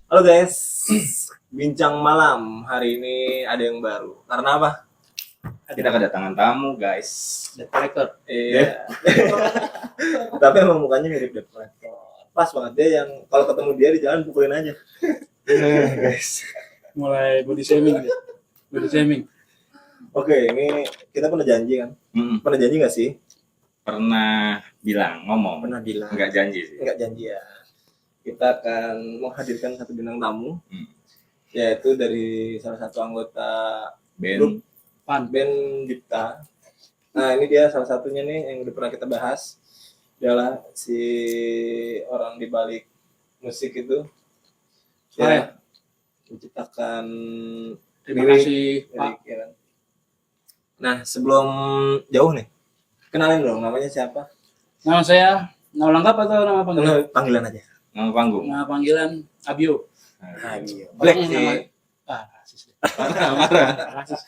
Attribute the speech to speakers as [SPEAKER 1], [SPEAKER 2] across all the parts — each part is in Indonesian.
[SPEAKER 1] Halo guys, bincang malam hari ini ada yang baru. Karena apa?
[SPEAKER 2] Kita kedatangan tamu, guys.
[SPEAKER 3] Debt collector.
[SPEAKER 1] Iya. Tapi emang mukanya mirip debt collector. Pas banget dia yang kalau ketemu dia di jalan pukulin aja. Guys.
[SPEAKER 3] Mulai body shaming dia. Body shaming.
[SPEAKER 1] Oke, ini kita pernah janji kan? Pernah janji nggak sih?
[SPEAKER 2] Pernah bilang, ngomong.
[SPEAKER 1] Pernah bilang.
[SPEAKER 2] Enggak janji sih.
[SPEAKER 1] Enggak janji ya. Kita akan menghadirkan satu bintang tamu,
[SPEAKER 2] Hmm.
[SPEAKER 1] yaitu dari salah satu anggota
[SPEAKER 2] Ben,
[SPEAKER 1] band Dipta. Nah, ini dia salah satunya nih yang udah pernah kita bahas. Dialah si orang di balik musik itu. Ya, menciptakan
[SPEAKER 3] Terima
[SPEAKER 1] lirik,
[SPEAKER 3] kasih Pak.
[SPEAKER 1] ya kan. Nah, sebelum jauh nih, kenalin dong namanya siapa?
[SPEAKER 3] Nama saya nama lengkap atau nama panggilan?
[SPEAKER 1] Panggilan aja.
[SPEAKER 2] nama panggung.
[SPEAKER 3] Nama panggilan Abio.
[SPEAKER 1] Black
[SPEAKER 3] Nama-
[SPEAKER 1] sih.
[SPEAKER 3] Rasis. Rasis.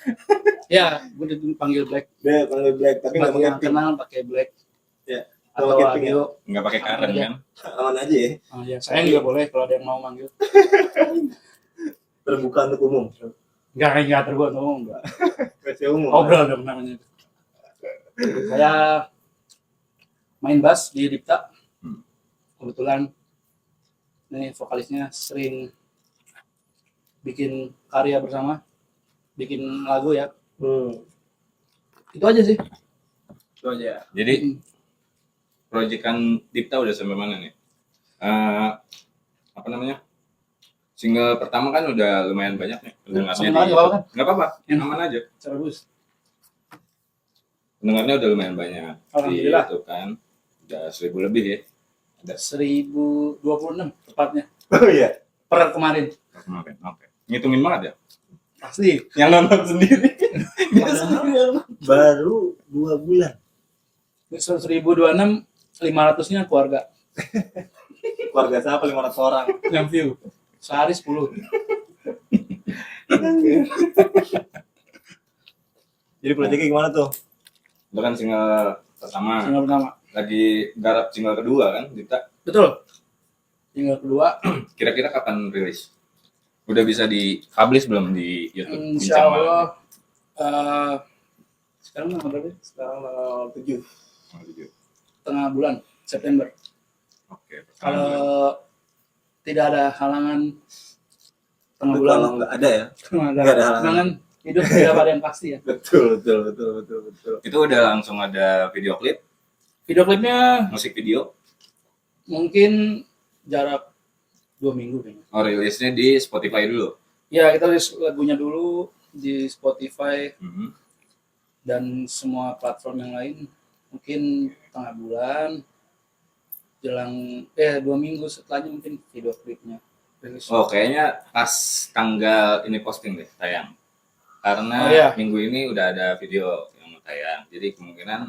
[SPEAKER 3] Ya, gue dipanggil Black.
[SPEAKER 1] Dia panggil Black, tapi nggak
[SPEAKER 3] Bagi
[SPEAKER 1] pakai
[SPEAKER 3] yang
[SPEAKER 1] pink.
[SPEAKER 3] kenal pakai Black.
[SPEAKER 1] Ya,
[SPEAKER 3] Atau
[SPEAKER 1] pakai pink ya.
[SPEAKER 3] Abio.
[SPEAKER 2] Enggak pakai karen
[SPEAKER 3] Iya.
[SPEAKER 2] kan?
[SPEAKER 1] Aman aja ya,
[SPEAKER 3] Ah, ya, saya juga boleh kalau ada yang mau manggil.
[SPEAKER 1] terbuka untuk umum.
[SPEAKER 3] Enggak terbuat ngomong enggak.
[SPEAKER 1] Versi umum.
[SPEAKER 3] Obrol dong namanya. Saya main bass di Dipta.
[SPEAKER 2] Hmm.
[SPEAKER 3] Kebetulan ini vokalisnya sering bikin karya bersama, bikin lagu ya. Itu aja sih.
[SPEAKER 1] Itu aja.
[SPEAKER 2] Jadi proyekan Dipta udah sampai mana nih? Apa namanya? Single pertama kan udah lumayan banyak nih pendengarnya.
[SPEAKER 3] Sama aja, apa kan?
[SPEAKER 2] Enggak apa-apa,
[SPEAKER 3] Yang-
[SPEAKER 2] aman aja.
[SPEAKER 3] Terus.
[SPEAKER 2] Pendengarnya udah lumayan banyak.
[SPEAKER 3] Alhamdulillah.
[SPEAKER 2] Itu kan udah 1000 lebih ya.
[SPEAKER 3] 1026 tepatnya.
[SPEAKER 1] Oh iya.
[SPEAKER 3] Per kemarin.
[SPEAKER 2] Kemarin. Oke. Ngitungin banget ya.
[SPEAKER 3] Asli.
[SPEAKER 2] Yang nonton sendiri.
[SPEAKER 1] Baru 2 bulan.
[SPEAKER 3] 1026 500-nya keluarga
[SPEAKER 1] Keluarga siapa 500 orang?
[SPEAKER 3] yang view. Sehari 10.
[SPEAKER 1] Jadi proyeknya gimana tuh?
[SPEAKER 2] Itu kan single pertama.
[SPEAKER 3] Single pertama.
[SPEAKER 2] Lagi garap single kedua kan Dipta.
[SPEAKER 3] Betul. Single kedua
[SPEAKER 2] Kira-kira kapan rilis? Udah bisa di-publish belum di YouTube?
[SPEAKER 3] insya
[SPEAKER 2] Bincang Malam?
[SPEAKER 3] Allah sekarang tanggal berapa?
[SPEAKER 1] Sekarang tanggal 7.
[SPEAKER 2] Oh, gitu.
[SPEAKER 3] Tengah bulan September.
[SPEAKER 2] Oke.
[SPEAKER 3] Kalau tidak ada halangan tengah
[SPEAKER 1] Tapi
[SPEAKER 3] bulan,
[SPEAKER 1] kalau nggak ada ya.
[SPEAKER 3] nggak
[SPEAKER 1] nggak ada
[SPEAKER 3] halangan hidup tidak ada yang pasti ya.
[SPEAKER 1] Betul.
[SPEAKER 2] Itu udah langsung ada video klip,
[SPEAKER 3] Video klipnya
[SPEAKER 2] musik video.
[SPEAKER 3] mungkin jarak 2 minggu kayaknya.
[SPEAKER 2] Oh, rilisnya di Spotify dulu.
[SPEAKER 3] Ya kita rilis lagunya dulu di Spotify
[SPEAKER 2] Mhm.
[SPEAKER 3] dan semua platform yang lain mungkin tengah bulan jelang 2 minggu setelahnya mungkin video klipnya rilis.
[SPEAKER 2] Oh, kayaknya pas tanggal ini posting deh tayang. Karena
[SPEAKER 3] Oh, iya.
[SPEAKER 2] minggu ini udah ada video yang mau tayang. Jadi kemungkinan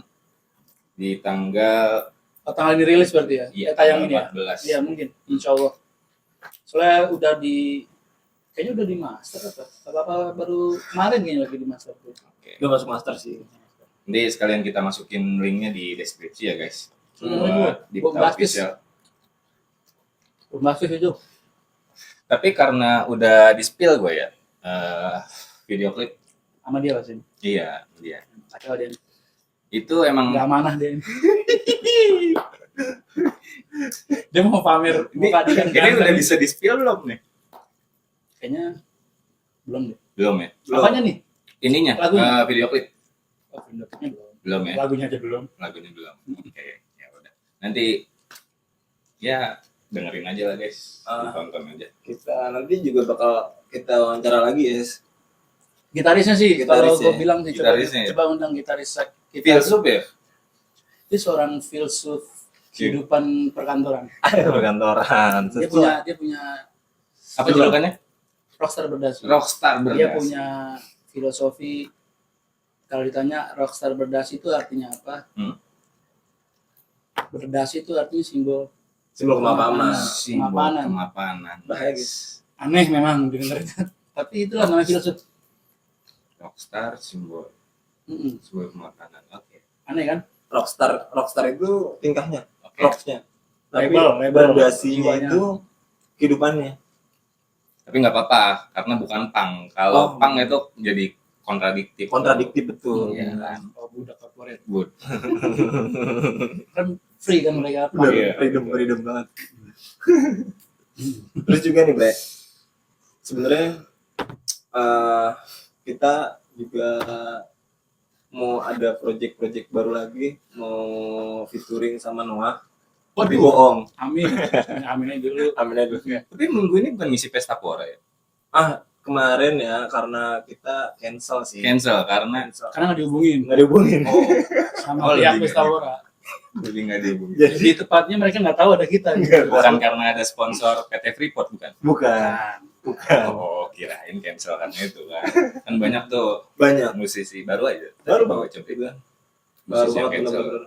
[SPEAKER 2] di tanggal
[SPEAKER 3] Tanggal ini rilis berarti ya?
[SPEAKER 2] Iya,
[SPEAKER 3] Tayang ini ya?
[SPEAKER 2] 14.
[SPEAKER 3] Iya mungkin, insya Allah. Soalnya udah kayaknya udah di master apa baru kemarin kayaknya lagi di master tuh.
[SPEAKER 2] Oke.
[SPEAKER 1] Udah masuk master sih.
[SPEAKER 2] Nanti sekalian kita masukin linknya di deskripsi ya guys.
[SPEAKER 3] Hmm,
[SPEAKER 2] Buat di
[SPEAKER 3] bombastis.
[SPEAKER 2] official.
[SPEAKER 3] Masuk itu.
[SPEAKER 2] Tapi karena udah di spill gue ya, video klip,
[SPEAKER 3] Sama dia pasti.
[SPEAKER 2] iya dia.
[SPEAKER 3] Kacau dia.
[SPEAKER 2] Itu emang
[SPEAKER 3] Nggak amanah dia. Dia mau pamer muka dia kan.
[SPEAKER 2] ini udah bisa di spill belum nih?
[SPEAKER 3] Kayaknya belum deh.
[SPEAKER 2] Belum ya?
[SPEAKER 3] Apanya nih?
[SPEAKER 2] Ininya,
[SPEAKER 3] Lagunya?
[SPEAKER 2] video klip
[SPEAKER 3] Oh, video klipnya belum.
[SPEAKER 2] belum ya?
[SPEAKER 3] Lagunya aja belum.
[SPEAKER 2] Lagunya belum. Oke, ya udah. Nanti ya dengerin aja lah guys, tonton aja.
[SPEAKER 1] Kita nanti juga bakal kita wawancara lagi ya.
[SPEAKER 3] Gitarisnya sih,
[SPEAKER 1] Gitaris
[SPEAKER 3] kalau gue
[SPEAKER 1] ya.
[SPEAKER 3] bilang sih coba,
[SPEAKER 2] Gitarisnya ya.
[SPEAKER 3] coba undang gitaris kita.
[SPEAKER 2] Filsuf ya?
[SPEAKER 3] Dia seorang filsuf kehidupan perkantoran.
[SPEAKER 1] Perkantoran.
[SPEAKER 3] Dia punya
[SPEAKER 2] Apa julukannya?
[SPEAKER 3] rockstar berdasi.
[SPEAKER 2] Rockstar
[SPEAKER 3] Dia
[SPEAKER 2] berdasi.
[SPEAKER 3] punya filosofi. Kalau ditanya rockstar berdasi itu artinya apa? Berdasi itu artinya simbol
[SPEAKER 1] Simbol kemapanan.
[SPEAKER 2] Simbol
[SPEAKER 3] Kemapanan.
[SPEAKER 2] kemapanan.
[SPEAKER 1] Bahaya guys.
[SPEAKER 3] aneh memang dengernya. Tapi itulah namanya filosofi.
[SPEAKER 2] Rockstar simbol kemapanan. Oke.
[SPEAKER 3] Aneh kan?
[SPEAKER 1] Rockstar itu tingkahnya,
[SPEAKER 2] Oke.
[SPEAKER 1] rocksnya. Tapi
[SPEAKER 3] Label
[SPEAKER 1] berdasinya
[SPEAKER 3] jiwanya.
[SPEAKER 1] itu kehidupannya.
[SPEAKER 2] Tapi nggak apa-apa karena bukan punk. Kalau punk itu jadi kontradiktif.
[SPEAKER 1] Betul.
[SPEAKER 2] Iya kan.
[SPEAKER 3] Oh, budak corporate.
[SPEAKER 2] Good.
[SPEAKER 3] Kan free kan mereka.
[SPEAKER 1] Bener,
[SPEAKER 2] Iya.
[SPEAKER 1] freedom banget. Terus juga nih Bre, sebenarnya kita juga mau ada project baru lagi, mau featuring sama Noah. Tapi
[SPEAKER 3] Waduh.
[SPEAKER 1] bohong.
[SPEAKER 3] Amin. Amin aja dulu.
[SPEAKER 1] Amin aja dulu.
[SPEAKER 2] Tapi minggu ini bukan ngisi pesta pora ya?
[SPEAKER 1] Kemarin ya karena kita cancel sih.
[SPEAKER 2] Cancel karena
[SPEAKER 3] Karena nggak dihubungin
[SPEAKER 1] Nggak dihubungin.
[SPEAKER 3] sama
[SPEAKER 2] lebih
[SPEAKER 3] pihak
[SPEAKER 2] nggak
[SPEAKER 3] Pestapora.
[SPEAKER 2] jadi nggak dihubungi.
[SPEAKER 3] Jadi tepatnya mereka nggak tahu ada kita. Gitu.
[SPEAKER 2] Bukan karena ada sponsor PT Freeport bukan?
[SPEAKER 1] Bukan.
[SPEAKER 2] Oh, kirain cancel karena itu kan. Kan banyak tuh
[SPEAKER 1] Banyak.
[SPEAKER 2] musisi baru aja.
[SPEAKER 1] Baru
[SPEAKER 2] bawa
[SPEAKER 1] banget
[SPEAKER 2] cepet.
[SPEAKER 1] juga. Baru
[SPEAKER 2] Musisi yang
[SPEAKER 1] banget
[SPEAKER 2] cancel.
[SPEAKER 1] bener-bener.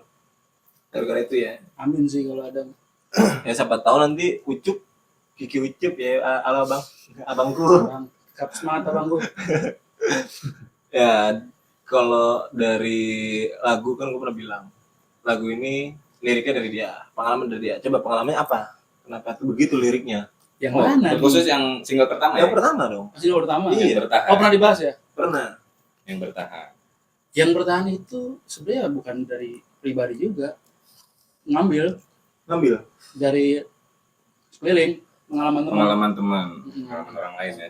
[SPEAKER 1] Gara-gara itu ya.
[SPEAKER 3] Amin sih kalau ada.
[SPEAKER 1] Ya siapa tahu nanti Kiki Ucup ya ala abangku.
[SPEAKER 3] Kap semangat abang gue.
[SPEAKER 1] Ya kalau dari lagu kan gue pernah bilang lagu ini liriknya dari dia, pengalaman dari dia. Coba pengalamannya apa? Kenapa tuh begitu liriknya?
[SPEAKER 3] Yang mana?
[SPEAKER 2] Khusus yang single pertama
[SPEAKER 1] Yang
[SPEAKER 2] ya?
[SPEAKER 1] pertama dong.
[SPEAKER 3] Masih yang pertama.
[SPEAKER 1] Iya.
[SPEAKER 2] Yang bertahan.
[SPEAKER 3] Oh pernah dibahas ya?
[SPEAKER 1] Pernah.
[SPEAKER 2] Yang bertahan.
[SPEAKER 3] Yang bertahan itu sebenarnya bukan dari pribadi juga, ngambil dari sekeliling, pengalaman teman.
[SPEAKER 2] Pengalaman teman,
[SPEAKER 3] Mm-mm.
[SPEAKER 2] pengalaman orang lain ya.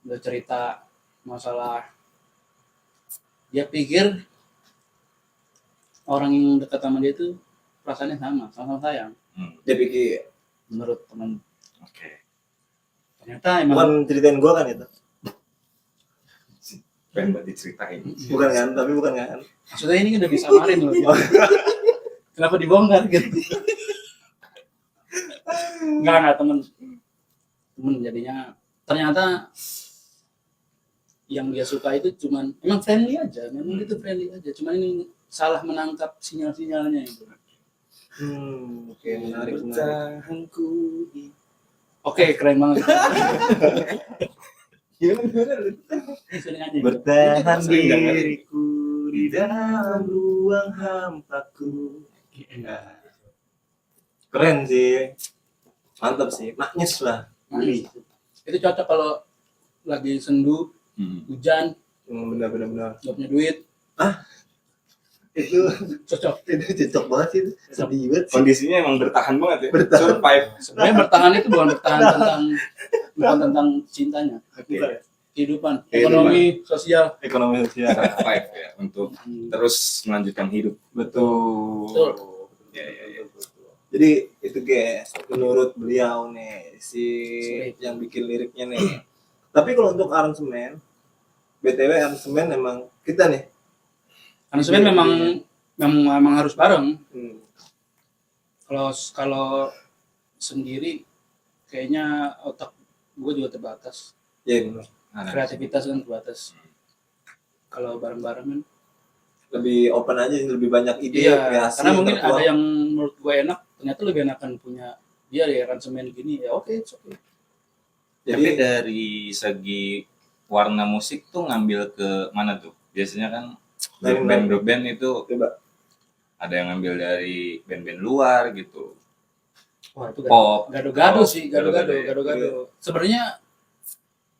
[SPEAKER 3] Udah cerita masalah dia pikir orang yang dekat sama dia itu perasaannya sama sayang.
[SPEAKER 1] Dia pikir
[SPEAKER 3] Menurut teman,
[SPEAKER 2] Oke.
[SPEAKER 3] ternyata emang
[SPEAKER 1] bukan ceritain gue kan itu.
[SPEAKER 2] Pengen buat diceritain.
[SPEAKER 1] Bukan kan, tapi bukan kan.
[SPEAKER 3] maksudnya ini kan udah disamarin loh. Kenapa dibongkar gitu? Enggak temen jadinya ternyata yang dia suka itu cuman emang friendly aja, memang itu friendly aja, cuman ini salah menangkap sinyal-sinyalnya itu.
[SPEAKER 1] Oke, menarik.
[SPEAKER 2] Bertahanku.
[SPEAKER 3] Oke, keren banget.
[SPEAKER 1] Gimana?
[SPEAKER 3] Sering aja.
[SPEAKER 1] Bertahan
[SPEAKER 2] Sering dengar.
[SPEAKER 1] diriku di dalam ruang hampaku. Keren sih, mantap sih, maknyes lah.
[SPEAKER 3] Itu cocok kalau lagi sendu, hujan,
[SPEAKER 1] Benar.
[SPEAKER 3] nggak punya duit,
[SPEAKER 1] Itu
[SPEAKER 3] cocok.
[SPEAKER 1] cocok banget sih, sedih banget sih.
[SPEAKER 2] Kondisinya emang bertahan banget ya.
[SPEAKER 1] Bertahan.
[SPEAKER 2] Survive.
[SPEAKER 3] Sebenarnya bertahan itu bukan tentang cintanya,
[SPEAKER 2] Oke.
[SPEAKER 3] kehidupan,
[SPEAKER 1] Kehidupan.
[SPEAKER 3] ekonomi, sosial.
[SPEAKER 1] Ekonomi sosial.
[SPEAKER 2] Survive ya untuk terus melanjutkan hidup.
[SPEAKER 1] Betul.
[SPEAKER 2] Ya.
[SPEAKER 1] Jadi itu guys, menurut beliau nih si
[SPEAKER 3] Sulit.
[SPEAKER 1] yang bikin liriknya nih. Tapi kalau untuk aransemen, BTW aransemen emang kita nih.
[SPEAKER 3] Karena sebenarnya memang harus bareng.
[SPEAKER 1] Hmm.
[SPEAKER 3] Kalau sendiri kayaknya otak gue juga terbatas,
[SPEAKER 1] Ya benar.
[SPEAKER 3] kreativitas kan terbatas. Kalau bareng-bareng kan
[SPEAKER 1] Lebih open aja, lebih banyak ide, kreasi.
[SPEAKER 3] karena mungkin
[SPEAKER 1] tertuang.
[SPEAKER 3] ada yang menurut gue enak, ternyata lebih enakan punya dia ya aransemen gini ya, oke, it's okay.
[SPEAKER 2] Tapi
[SPEAKER 1] Jadi
[SPEAKER 2] dari segi warna musik tuh ngambil ke mana tuh? Biasanya kan
[SPEAKER 1] Dari
[SPEAKER 2] band itu
[SPEAKER 1] coba.
[SPEAKER 2] ada yang ngambil dari band-band luar gitu.
[SPEAKER 3] Wah itu
[SPEAKER 2] Pop.
[SPEAKER 3] gado-gado
[SPEAKER 2] Oh,
[SPEAKER 3] sih,
[SPEAKER 2] gado-gado
[SPEAKER 3] gado-gado.
[SPEAKER 2] ya.
[SPEAKER 3] Sebenarnya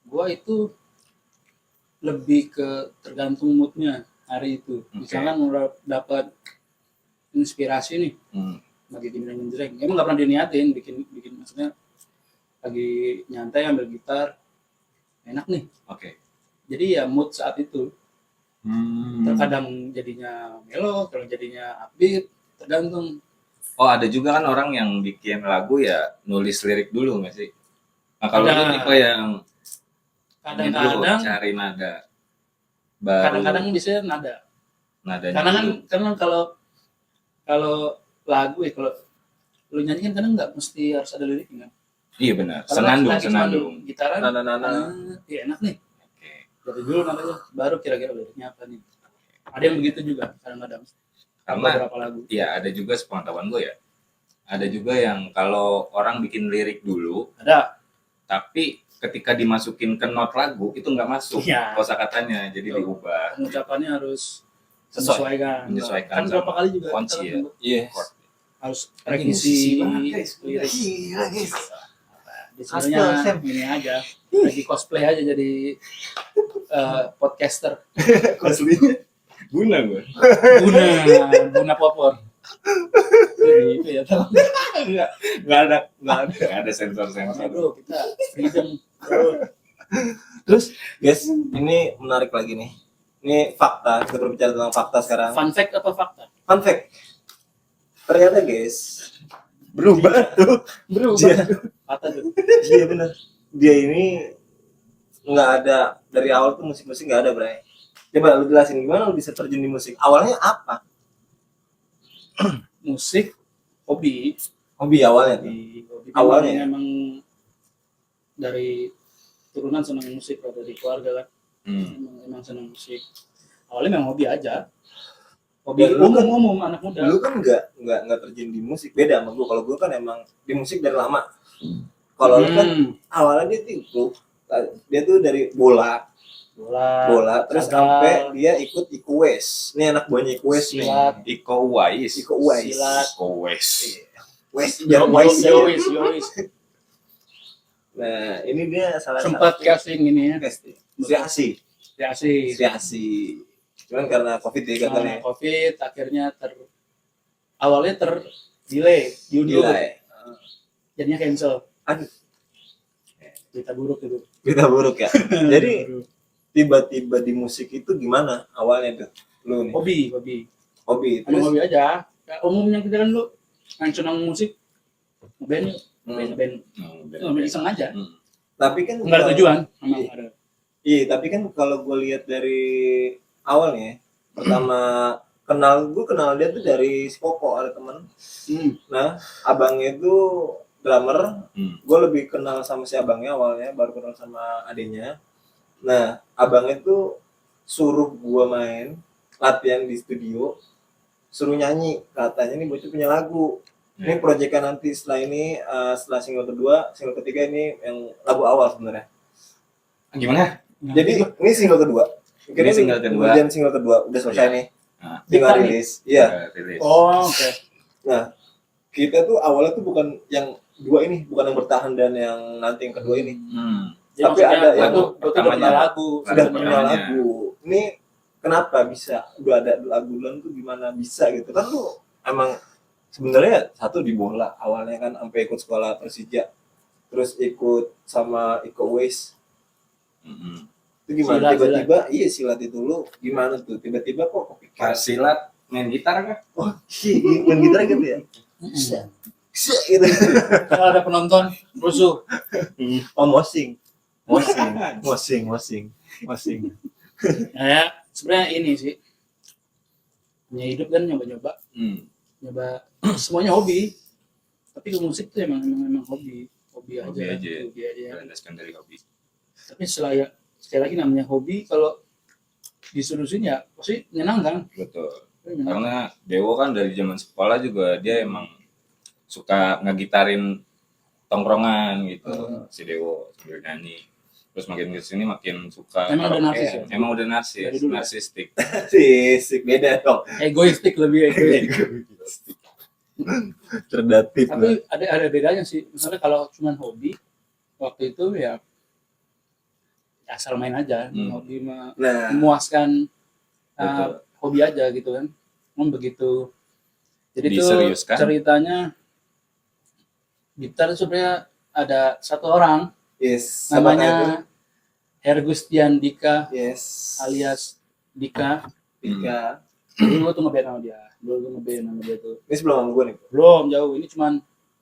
[SPEAKER 3] gue itu lebih ke tergantung moodnya hari itu.
[SPEAKER 2] Oke.
[SPEAKER 3] Misalkan udah dapat inspirasi nih, lagi genjreng, emang nggak pernah diniatin bikin maksudnya lagi nyantai ambil gitar, enak nih.
[SPEAKER 2] Oke.
[SPEAKER 3] Jadi ya mood saat itu. Terkadang jadinya melo, kadang jadinya upbeat, tergantung.
[SPEAKER 2] Oh, ada juga kan orang yang bikin lagu ya nulis lirik dulu nggak sih? Nah, kalau
[SPEAKER 3] Ada.
[SPEAKER 2] lu tipe yang ini dulu,
[SPEAKER 3] Kadang-kadang
[SPEAKER 2] cari nada baru,
[SPEAKER 3] kadang-kadang bisa nada.
[SPEAKER 2] nadanya
[SPEAKER 3] Karena kalau lagu ya, kalau lu nyanyi kan kadang nggak mesti harus ada liriknya.
[SPEAKER 2] iya benar,
[SPEAKER 3] Kalau lagi cuma
[SPEAKER 2] senandung.
[SPEAKER 3] gitaran,
[SPEAKER 1] Nada-nada.
[SPEAKER 3] iya enak nih.
[SPEAKER 2] Oke.
[SPEAKER 3] Dari dulu nadanya, baru kira-kira liriknya apa nih. Ada yang begitu juga kadang-kadang.
[SPEAKER 2] Karena
[SPEAKER 3] Beberapa lagu.
[SPEAKER 2] ya ada juga sepengetahuan gue ya, ada juga yang kalau orang bikin lirik dulu
[SPEAKER 3] Ada.
[SPEAKER 2] tapi ketika dimasukin ke not lagu itu nggak masuk
[SPEAKER 3] Iya.
[SPEAKER 2] kosakatanya, jadi
[SPEAKER 3] Betul.
[SPEAKER 2] diubah
[SPEAKER 3] Pengucapannya harus
[SPEAKER 1] Sesuai.
[SPEAKER 2] menyesuaikan
[SPEAKER 3] Kan berapa
[SPEAKER 2] sama
[SPEAKER 3] kali juga
[SPEAKER 2] kunci
[SPEAKER 3] kita
[SPEAKER 2] ya.
[SPEAKER 1] Yes.
[SPEAKER 3] harus
[SPEAKER 2] Lagi musisi
[SPEAKER 3] revisi
[SPEAKER 2] banget, guys.
[SPEAKER 3] lirik.
[SPEAKER 1] Gila guys.
[SPEAKER 3] Di sebenarnya
[SPEAKER 1] Sam.
[SPEAKER 3] ini aja lagi cosplay aja jadi podcaster.
[SPEAKER 1] Aslinya.
[SPEAKER 2] Guna gue.
[SPEAKER 3] Guna popor. Jadi itu ya tolong.
[SPEAKER 1] Nggak ada.
[SPEAKER 2] Sensor-sensor.
[SPEAKER 3] Bro, kita freedom bro.
[SPEAKER 1] Terus guys, ini menarik lagi nih. Ini fakta, kita berbicara tentang fakta sekarang.
[SPEAKER 3] Fun fact apa fakta?
[SPEAKER 1] Fun fact. Ternyata guys, berubah tuh.
[SPEAKER 3] Fakta tuh.
[SPEAKER 1] Iya benar. Dia ini nggak ada dari awal tuh musik-musik nggak ada, Bray. Coba lu jelasin gimana lu bisa terjun di musik. Awalnya apa?
[SPEAKER 3] Musik hobi.
[SPEAKER 1] Hobi awalnya tuh.
[SPEAKER 3] Hobi
[SPEAKER 1] Awalnya?
[SPEAKER 3] memang dari turunan senang musik atau dari keluarga kan. Emang senang musik. Awalnya memang hobi aja. Hobi
[SPEAKER 1] Ya, lu kan-
[SPEAKER 3] umum anak muda.
[SPEAKER 1] Lu kan nggak terjun di musik. Beda sama gua. Kalau gua kan emang di musik dari lama. Kalau lu kan awalnya dia tuh dari bola, terus
[SPEAKER 3] cadar,
[SPEAKER 1] sampai dia ikut Ikuwes. Ini anak buahnya Ikuwes nih.
[SPEAKER 3] silat,
[SPEAKER 2] Iko Uwais.
[SPEAKER 3] silat,
[SPEAKER 2] Iko Uwais.
[SPEAKER 1] Wes, jangan Wes.
[SPEAKER 3] Yowis.
[SPEAKER 1] Nah, ini dia salah
[SPEAKER 3] Sempat
[SPEAKER 1] satu
[SPEAKER 3] casting ini ya.
[SPEAKER 1] casting. Sri
[SPEAKER 3] Kreasi.
[SPEAKER 1] Asi. Cuman karena Covid ya katanya.
[SPEAKER 3] Covid akhirnya awalnya delay, diundur.
[SPEAKER 1] Gila ya.
[SPEAKER 3] Jadinya cancel.
[SPEAKER 1] Aduh,
[SPEAKER 3] Berita buruk itu.
[SPEAKER 1] berita buruk ya. Jadi tiba-tiba di musik itu gimana awalnya tuh? Lu nih. Hobi.
[SPEAKER 3] Emang
[SPEAKER 1] Terus
[SPEAKER 3] hobi aja. Kayak umumnya kita kan lu yang senang musik ngeband yuk. Ngeband. Itu iseng aja.
[SPEAKER 1] tapi kan
[SPEAKER 3] Enggak ada
[SPEAKER 1] kalau-
[SPEAKER 3] tujuan. Emang
[SPEAKER 1] Iya.
[SPEAKER 3] ada.
[SPEAKER 1] Iya, tapi kan kalau gue lihat dari awalnya, pertama gue kenal dia tuh dari si Koko, ada temen. Nah, abangnya itu drummer. Gue lebih kenal sama si abangnya awalnya, baru kenal sama adenya. Nah, abangnya tuh suruh gue main latihan di studio, suruh nyanyi. Katanya nih bocah punya lagu. Ini proyekan nanti setelah ini, setelah single kedua, single ketiga ini yang lagu awal sebenarnya.
[SPEAKER 2] Gimana?
[SPEAKER 1] Jadi ini single kedua.
[SPEAKER 2] Ini single kedua.
[SPEAKER 1] Kemudian single kedua udah selesai
[SPEAKER 2] Iya.
[SPEAKER 1] nih.
[SPEAKER 2] Nah,
[SPEAKER 1] Tinggal
[SPEAKER 3] Dikta nih.
[SPEAKER 1] rilis. Iya.
[SPEAKER 2] Rilis.
[SPEAKER 3] Oh, oke.
[SPEAKER 1] Nah, kita tuh awalnya tuh bukan yang dua ini, bukan yang bertahan dan yang nanti yang kedua ini.
[SPEAKER 3] Jadi
[SPEAKER 1] Tapi
[SPEAKER 3] maksudnya
[SPEAKER 1] ada yang
[SPEAKER 3] gua tuh udah punya
[SPEAKER 2] pertamanya.
[SPEAKER 3] lagu.
[SPEAKER 1] Sudah
[SPEAKER 2] Lagu
[SPEAKER 1] punya
[SPEAKER 2] pertamanya.
[SPEAKER 1] lagu. Ini kenapa bisa udah ada lagu duluan tuh gimana bisa gitu kan lu emang sebenarnya satu di bola awalnya kan sampai ikut sekolah Persija. Terus ikut sama Iko Uwais. Itu gimana
[SPEAKER 3] Silat,
[SPEAKER 1] tiba-tiba iya silat itu lu gimana tuh tiba-tiba kok kepikiran
[SPEAKER 2] Pas silat main gitar kan?
[SPEAKER 1] oh iya main gitar gitu ya gitu
[SPEAKER 3] Kalau ada penonton rusuh.
[SPEAKER 1] oh mosing
[SPEAKER 3] Ya, sebenarnya ini sih. Punya hidup kan nyoba-nyoba. Nyoba semuanya hobi. Tapi ke musik tuh emang hobi. Hobi aja.
[SPEAKER 2] Hobi aja. Berlandaskan dari hobi.
[SPEAKER 3] Tapi sekali lagi namanya hobi, kalau disurusin ya pasti menyenangkan.
[SPEAKER 2] Betul.
[SPEAKER 3] Menyenangkan.
[SPEAKER 2] Karena Dewo kan dari zaman sekolah juga dia emang suka ngegitarin tongkrongan gitu. Si Dewo sambil nyanyi. Terus makin kesini makin suka.
[SPEAKER 3] Emang udah
[SPEAKER 2] karaoke.
[SPEAKER 3] narsis ya?
[SPEAKER 2] Emang udah narsis,
[SPEAKER 3] Dari dulu ya?
[SPEAKER 2] narsistik.
[SPEAKER 1] sih beda dong
[SPEAKER 3] Egoistik lebih egoistik.
[SPEAKER 1] terdatif
[SPEAKER 3] Tapi ada bedanya sih. Misalnya kalau cuma hobi, waktu itu ya asal main aja. Hobi
[SPEAKER 1] nah
[SPEAKER 3] memuaskan
[SPEAKER 2] Betul.
[SPEAKER 3] hobi aja gitu kan. Begitu. Jadi itu
[SPEAKER 2] Diseriuskan.
[SPEAKER 3] ceritanya gitar itu sebenarnya ada satu orang
[SPEAKER 1] yes
[SPEAKER 3] namanya Hergustian Dika
[SPEAKER 1] yes
[SPEAKER 3] alias Dika.
[SPEAKER 1] Dika
[SPEAKER 3] Dulu gue tuh ngeband sama dia. Sama dia tuh.
[SPEAKER 1] ini sebelum sama gue nih
[SPEAKER 3] Belum jauh, ini cuman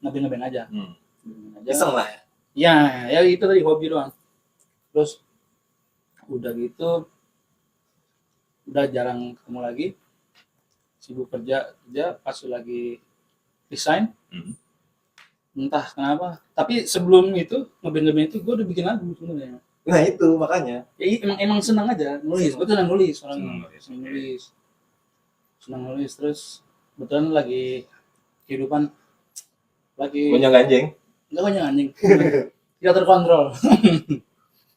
[SPEAKER 3] ngeband aja. Ngeband aja.
[SPEAKER 1] iseng lah ya
[SPEAKER 3] Ya itu tadi hobi doang. Terus udah gitu udah jarang ketemu lagi. Sibuk kerja pas lagi resign. Entah kenapa. Tapi sebelum itu ngeband itu gue udah bikin lagu sebenarnya.
[SPEAKER 1] nah itu makanya
[SPEAKER 3] Ya emang senang aja nulis. Gue senang nulis orangnya. Senang nulis terus kebetulan lagi kehidupan lagi
[SPEAKER 1] punya ganjeng
[SPEAKER 3] enggak banyak anjing. Tidak terkontrol.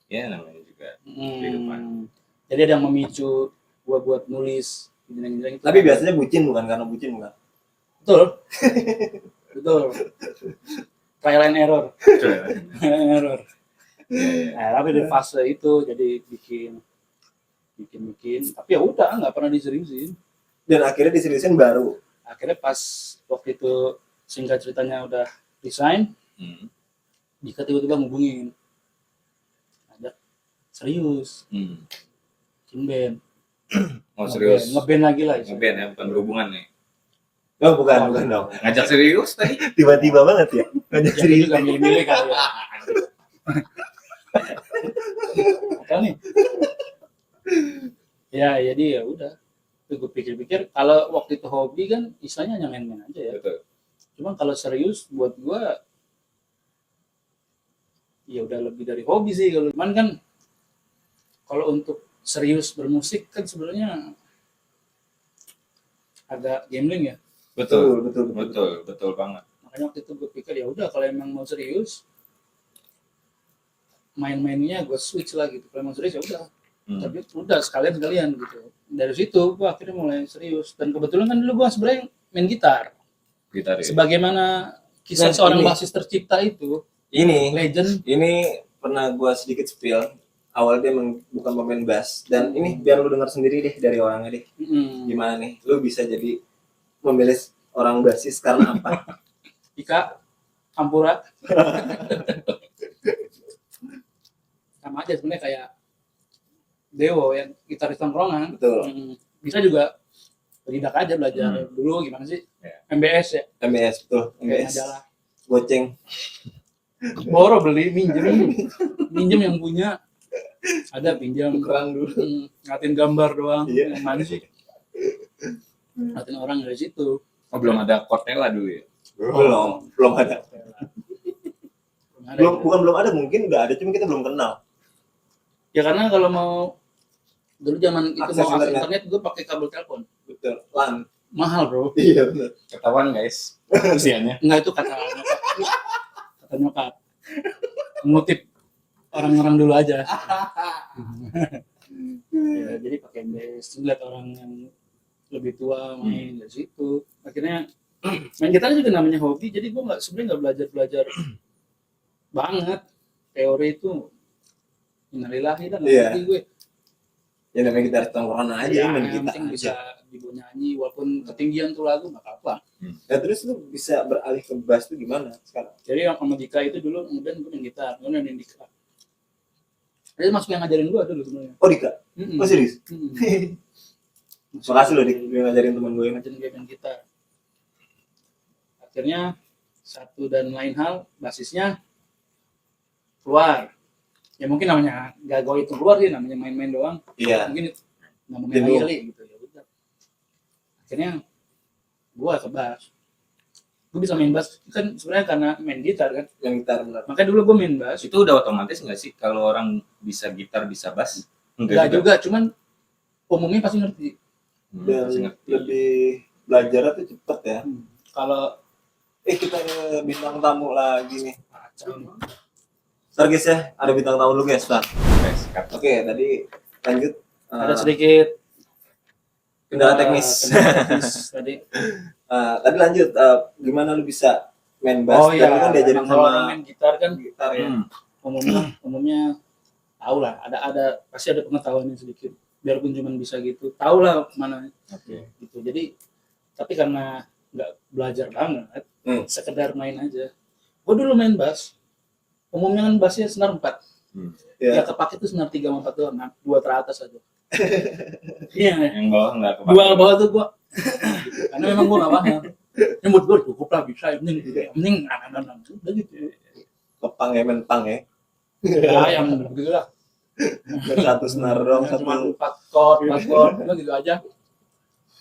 [SPEAKER 2] Ya namanya juga kehidupan.
[SPEAKER 3] Jadi ada yang memicu gua buat nulis gitu.
[SPEAKER 1] tapi biasanya bucin bukan karena bucin bukan
[SPEAKER 3] betul. Betul. trial and error. Error. Nah, tapi di fase itu jadi bikin tapi ya udah nggak pernah diseriusin.
[SPEAKER 1] Dan akhirnya diseriusin baru.
[SPEAKER 3] Akhirnya pas waktu itu singkat ceritanya udah resign, Dika tiba-tiba ngubungin, ajak serius, bikin band.
[SPEAKER 2] Oh serius.
[SPEAKER 3] Ngeband lagi lah.
[SPEAKER 2] Ngeband ya, bukan berhubungan nih.
[SPEAKER 1] Oh bukan dong.
[SPEAKER 2] Ngajak serius tadi.
[SPEAKER 1] Tiba-tiba banget ya. Ngajak
[SPEAKER 3] Jadi
[SPEAKER 1] serius.
[SPEAKER 3] juga milih-milih kali ya. Kan nih. Ya jadi ya udah. Gue pikir-pikir kalau waktu itu hobi kan istilahnya hanya main-main aja ya.
[SPEAKER 2] Betul.
[SPEAKER 3] Cuma kalau serius buat gua ya udah lebih dari hobi sih kalau cuman kan kalau untuk serius bermusik kan sebenarnya agak gambling ya.
[SPEAKER 2] Betul banget.
[SPEAKER 3] Makanya waktu itu gue pikir ya udah kalau emang mau serius main-mainnya gue switch lah gitu. Kalau emang serius ya udah. Tapi udah sekalian gitu. Dari situ gue akhirnya mulai serius dan kebetulan kan dulu gue sebenarnya main gitar.
[SPEAKER 2] Gitar ya.
[SPEAKER 3] Sebagaimana kisah
[SPEAKER 1] Nah,
[SPEAKER 3] seorang
[SPEAKER 1] ini.
[SPEAKER 3] basis tercipta itu,
[SPEAKER 1] Ini
[SPEAKER 3] legend.
[SPEAKER 1] pernah gua sedikit spill. Awal dia emang bukan pemain bass dan ini biar lu dengar sendiri deh dari orangnya deh. Gimana nih? Lu bisa jadi memilih orang basis karena apa?
[SPEAKER 3] Ika Ampura. Sama aja sebenarnya kayak Dewo yang gitaris tongkrongan.
[SPEAKER 1] Betul.
[SPEAKER 3] Bisa juga tidak aja belajar dulu gimana sih MBS ya.
[SPEAKER 1] MBS betul.
[SPEAKER 3] Kayak
[SPEAKER 1] MBS.
[SPEAKER 3] majalah.
[SPEAKER 1] Goceng.
[SPEAKER 3] Boro beli minjem yang punya ada pinjam
[SPEAKER 1] Tukeran dulu.
[SPEAKER 3] ngatin gambar doang.
[SPEAKER 1] Iya.
[SPEAKER 3] Yang mana sih? Ngatin orang dari situ.
[SPEAKER 2] Oh belum ada Cortella dulu ya?
[SPEAKER 1] Belum ada.
[SPEAKER 3] Ada ya.
[SPEAKER 1] Belum ada, mungkin udah ada cuma kita belum kenal.
[SPEAKER 3] Ya karena kalau mau dulu zaman itu
[SPEAKER 1] Akses
[SPEAKER 3] mau akses
[SPEAKER 1] internet.
[SPEAKER 3] internet gue pakai kabel telepon.
[SPEAKER 1] Betul. LAN.
[SPEAKER 3] Mahal bro.
[SPEAKER 1] Iya benar.
[SPEAKER 2] Ketahuan guys usianya.
[SPEAKER 3] Enggak itu kata nyokap. Ngutip orang-orang dulu aja. Ya, jadi pakai bass, lihat orang yang lebih tua main dari situ. Akhirnya main gitar juga namanya hobi, jadi gue sebenarnya nggak belajar banget teori itu. Innalillahi dan
[SPEAKER 1] Iya.
[SPEAKER 3] ngerti gue.
[SPEAKER 1] Ya namanya gitar tongkrongan aja,
[SPEAKER 3] Ya,
[SPEAKER 1] main
[SPEAKER 3] yang
[SPEAKER 1] gitar
[SPEAKER 3] penting
[SPEAKER 1] aja.
[SPEAKER 3] bisa dibawa nyanyi walaupun ketinggian tuh lagu nggak apa-apa.
[SPEAKER 1] Nah terus lu bisa beralih ke bass tuh gimana sekarang?
[SPEAKER 3] Jadi yang sama Dika itu dulu kemudian gue main gitar, gue main Dika. Dia masuk yang ngajarin gue dulu sebenarnya.
[SPEAKER 1] Oh Dika? Oh serius? Makasih loh Dik, udah ngajarin teman gue.
[SPEAKER 3] Ngajarin gue main gitar. Akhirnya satu dan lain hal basisnya keluar. Ya mungkin namanya gagal itu keluar sih, namanya main-main doang.
[SPEAKER 1] Iya.
[SPEAKER 3] Mungkin nggak mau main
[SPEAKER 1] Jenuh.
[SPEAKER 3] lagi kali gitu ya udah. Akhirnya gue ke bass. Gue bisa main bass kan sebenarnya karena main gitar kan.
[SPEAKER 1] Yang gitar benar.
[SPEAKER 3] Makanya dulu gue main bass.
[SPEAKER 2] Itu udah otomatis nggak sih kalau orang bisa gitar bisa bass?
[SPEAKER 3] Enggak juga, cuman umumnya pasti ngerti.
[SPEAKER 1] Dan
[SPEAKER 2] Pasti ngerti.
[SPEAKER 1] lebih belajar tuh cepet ya.
[SPEAKER 3] Kalau
[SPEAKER 1] Kita ke bintang tamu lagi nih.
[SPEAKER 3] kacau nih.
[SPEAKER 1] Ntar guys ya, ada bintang tamu dulu guys. Ntar.
[SPEAKER 2] Oke, sikat.
[SPEAKER 1] Oke, tadi lanjut.
[SPEAKER 3] Ada sedikit
[SPEAKER 1] kendala teknis.
[SPEAKER 3] kendala teknis tadi.
[SPEAKER 1] Tadi lanjut, gimana lu bisa main bass?
[SPEAKER 3] Oh iya,
[SPEAKER 1] Dan lu kan diajarin
[SPEAKER 3] emang kalau orang
[SPEAKER 1] sama
[SPEAKER 3] main gitar kan
[SPEAKER 1] gitar ya.
[SPEAKER 3] umumnya tahu lah, ada pasti ada pengetahuannya sedikit. Biarpun cuma bisa gitu, tahu lah mana
[SPEAKER 2] Oke.
[SPEAKER 3] gitu. Jadi tapi karena nggak belajar banget, sekedar main aja. Gue dulu main bass, umumnya kan bassnya senar 4.
[SPEAKER 1] Ya.
[SPEAKER 3] Ya kepake tuh senar 3 sama 4 doang, 2 teratas aja. Iya,
[SPEAKER 2] Yang bawah nggak kepake.
[SPEAKER 3] dua bawah tuh gua gitu. Karena memang gua nggak paham. Yang buat gua cukup lah bisa, mending udah gitu.
[SPEAKER 1] Kepang ya, main pang ya.
[SPEAKER 3] Ya yang begitu lah.
[SPEAKER 1] Main satu senar dong,
[SPEAKER 3] Cuma
[SPEAKER 1] satu.
[SPEAKER 3] 4 chord, udah gitu aja.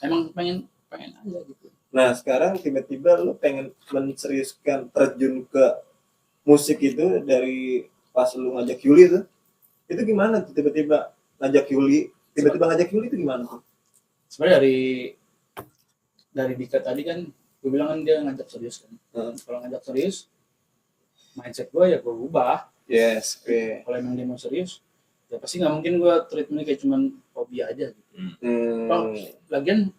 [SPEAKER 3] Emang pengen aja gitu.
[SPEAKER 1] Nah sekarang tiba-tiba lu pengen menseriuskan terjun ke musik itu dari pas lu ngajak Yuli tuh. Itu gimana tuh tiba-tiba ngajak Yuli? Tiba-tiba ngajak Yuli itu gimana tuh?
[SPEAKER 3] Sebenarnya dari Dika tadi kan gue bilang kan dia ngajak serius kan. Kalau ngajak serius mindset gue ya gue ubah.
[SPEAKER 1] Yes, oke.
[SPEAKER 3] Kalau emang dia mau serius ya pasti nggak mungkin gue treatmentnya kayak cuman hobi aja gitu. Lagian